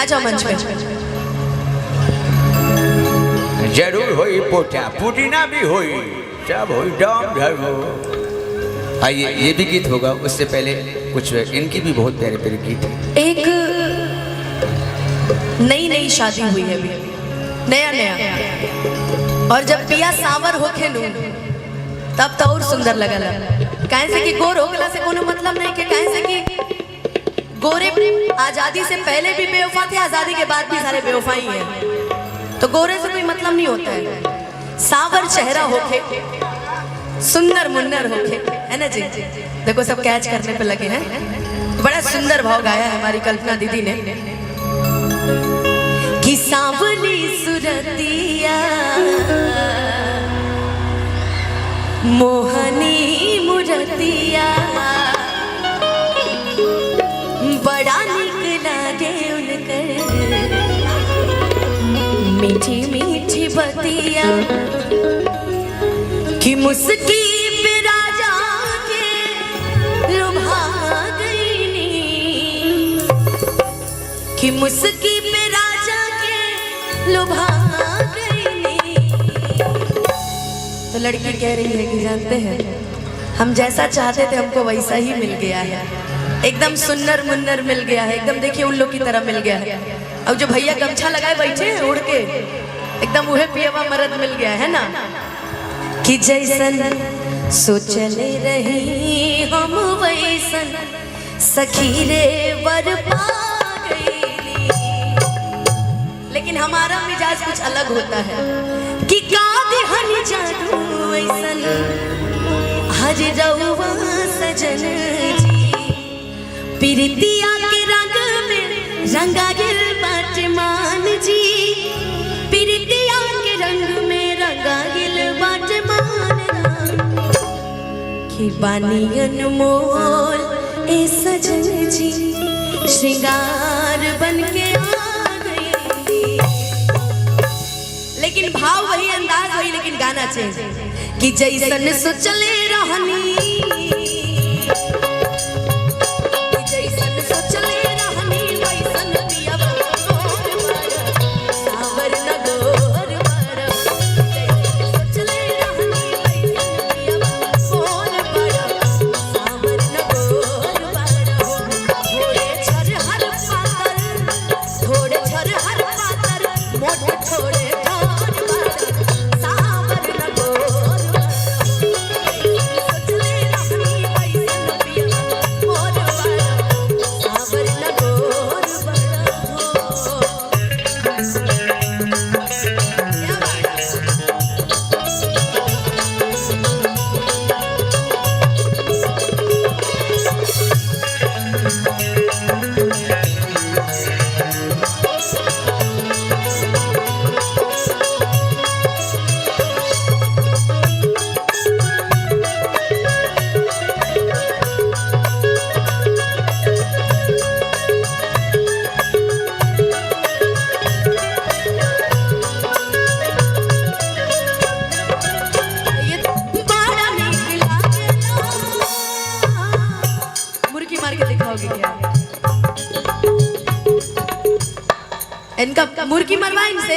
आ जाओ मंच पे। जरूर होई पोटा पुदीना भी होई, सब होई डम धर्मो। आइए ये भी गीत होगा, उससे पहले कुछ इनकी भी बहुत प्यारे प्यारे गीत है। एक नई नई शादी हुई है अभी, नया नया, और जब पिया सांवर होके नू तब तो और सुंदर लगल। काहे से कि गोर होगला से कोनो मतलब नहीं के, काहे से कि गोरे आजादी से पहले भी बेवफा थे, आजादी के बाद भी सारे बेवफा ही हैं, तो गोरे से कोई मतलब नहीं होता है। सांवर चेहरा होके, सुंदर मुन्नर होके, है ना जी। देखो सब कैच करने पे लगे हैं। बड़ा सुंदर भाव गाया है हमारी कल्पना दीदी ने कि सांवली सुरतिया मोहनी मुरतिया बड़ा निक लागे उनकर मीठी मीठी बतिया कि मुस्की पे राजा के लुभा गईनी, कि मुस्की पे राजा के लुभा गईनी। तो लड़की कह रही है कि जानते हैं हम जैसा चाहते थे हमको वैसा ही मिल गया है, एकदम सुन्नर मुन्नर मिल गया है, एकदम देखिए उन लोग की तरह मिल गया है। अब जो भैया गमछा लगाए बैठे हैं उड़ के, एकदम वह पियवा मर्द मिल गया है ना, कि जैसन सोचले रही हम वैसन सखी रे वर पा गईली। लेकिन हमारा मिजाज कुछ अलग होता है कि का दिहनी जादू ऐसन हज रउआ सजन जी, प्रीतिया के रंग में रंगा गिल बाटे मान जी, प्रीतिया के रंग में रंगा गिल बाटे मान कि बानी अनमोल ए सजन जी श्रृंगार बन के आ गई। लेकिन भाव वही, अंदाज वही, लेकिन गाना चेंज कि जैसन सोचले रहनी, इनका मुर्गी मरवा इनसे।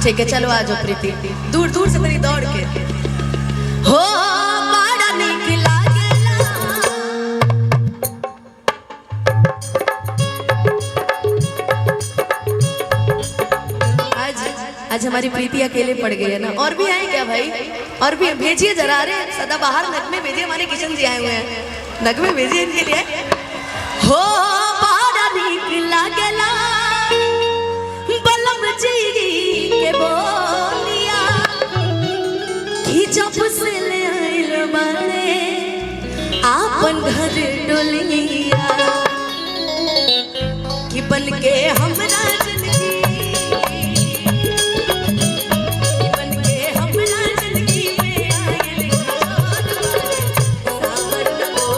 ठीक है चलो आ जाओ प्रीति, दूर दूर से तेरी दौड़ के हो बड़ा नीक लागेला। आज हमारी प्रीति अकेले पड़ गई है ना, और भी आए क्या भाई? और भी भेजिए जरा, रे सदा बाहर नगमे भेजिए, हमारे किशन जी आए हुए हैं, नगमे भेजिए इनके लिए। हो लागेला बलम जी के बोलिया कि जब से ले आइल बारे आपन घर डोलिया, कि बन के हमरा जिंदगी, बन के हमरा जिंदगी में आइल सावर लगो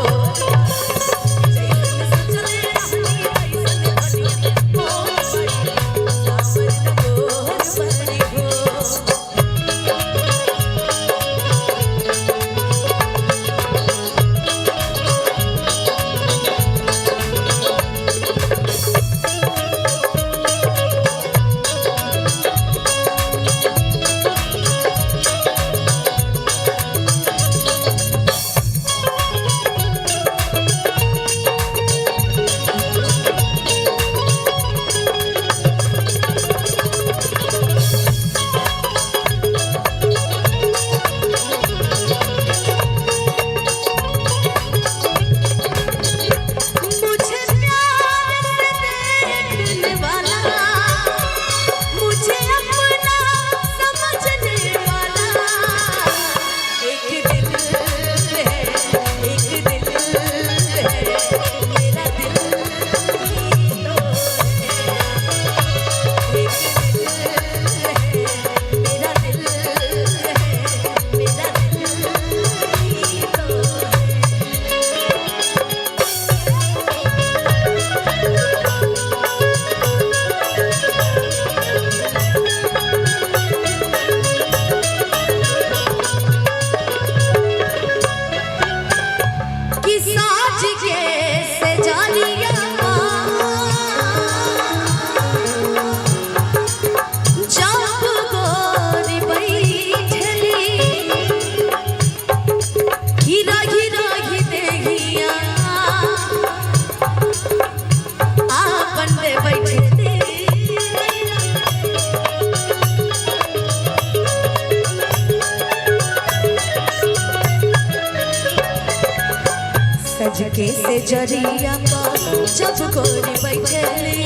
मुझको नी बैठली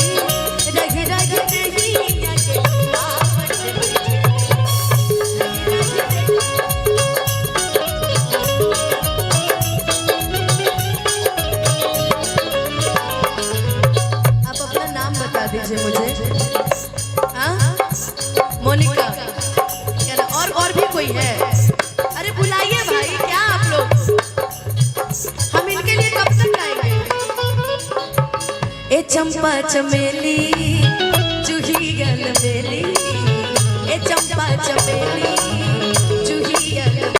रग रग नहीं आके आवत आप अपना नाम बता दीजिए मुझे। हाँ मोनिका क्या ना और भी कोई है? अरे बुलाइए भाई, क्या आप लोग, हम इनके लिए कब तक गाएंगे? ए चंपा चमेली